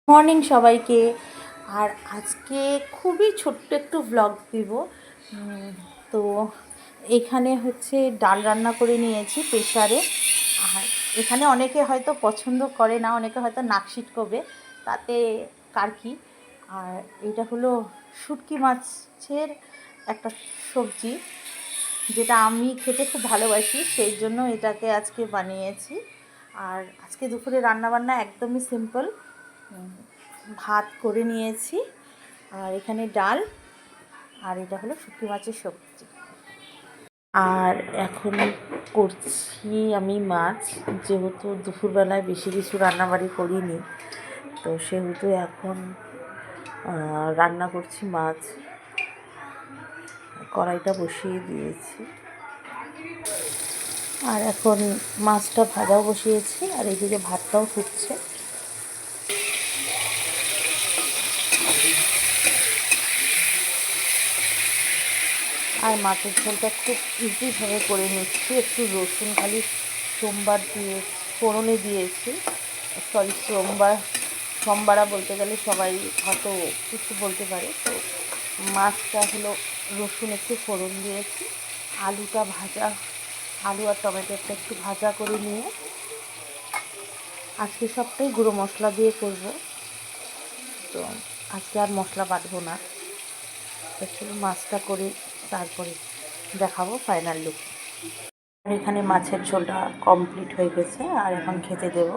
Morning সবাইকে। আর আজকে খুবই ছোট্ট একটু ভ্লগ দিব। তো এখানে হচ্ছে ডাল রান্না করে নিয়েছি প্রেশারে। আর এখানে অনেকে হয়তো পছন্দ করে না, অনেকে হয়তো নাক সিটকোবে, তাতে কার কী। আর এটা হলো শুটকি মাছের একটা সবজি, যেটা আমি খেতে খুব ভালোবাসি, সেই জন্য এটাকে আজকে বানিয়েছি। আর আজকে দুপুরে রান্নাবান্না একদমই সিম্পল। ভাত করে নিয়েছি, আর এখানে ডাল, আর এটা হলো শুটকি মাছের সবজি। আর এখন করছি আমি মাছ, যেহেতু দুপুরবেলায় বেশি কিছু রান্নাবাড়ি করিনি, তো সেহেতু এখন রান্না করছি মাছ। কড়াইটা বসিয়ে দিয়েছি, আর এখন মাছটা ভাজাও বসিয়েছি, আর এইদিকে ভাতটাও ফুটছে। আর মাছের ঝোলটা খুব ইজিভাবে করে নিচ্ছি। একটু রসুন খালি সোমবার দিয়ে ফোড়নে দিয়েছি, সোমবারা বলতে গেলে সবাই হয়তো কিছু বলতে পারে। তো মাছটা হলো রসুন একটু ফোড়ন দিয়েছি, আলুটা ভাজা, আলু আর টমেটোটা একটু ভাজা করে নিয়ে, আজকে সবটাই গুঁড়ো মশলা দিয়ে করব। তো আজকে আর মশলা বাটবো না, শুধু মাছটা করে তারপরে দেখাবো ফাইনাল লুক। এখানে মাছের ঝোলটা কমপ্লিট হয়ে গেছে, আর এখন খেতে দেব।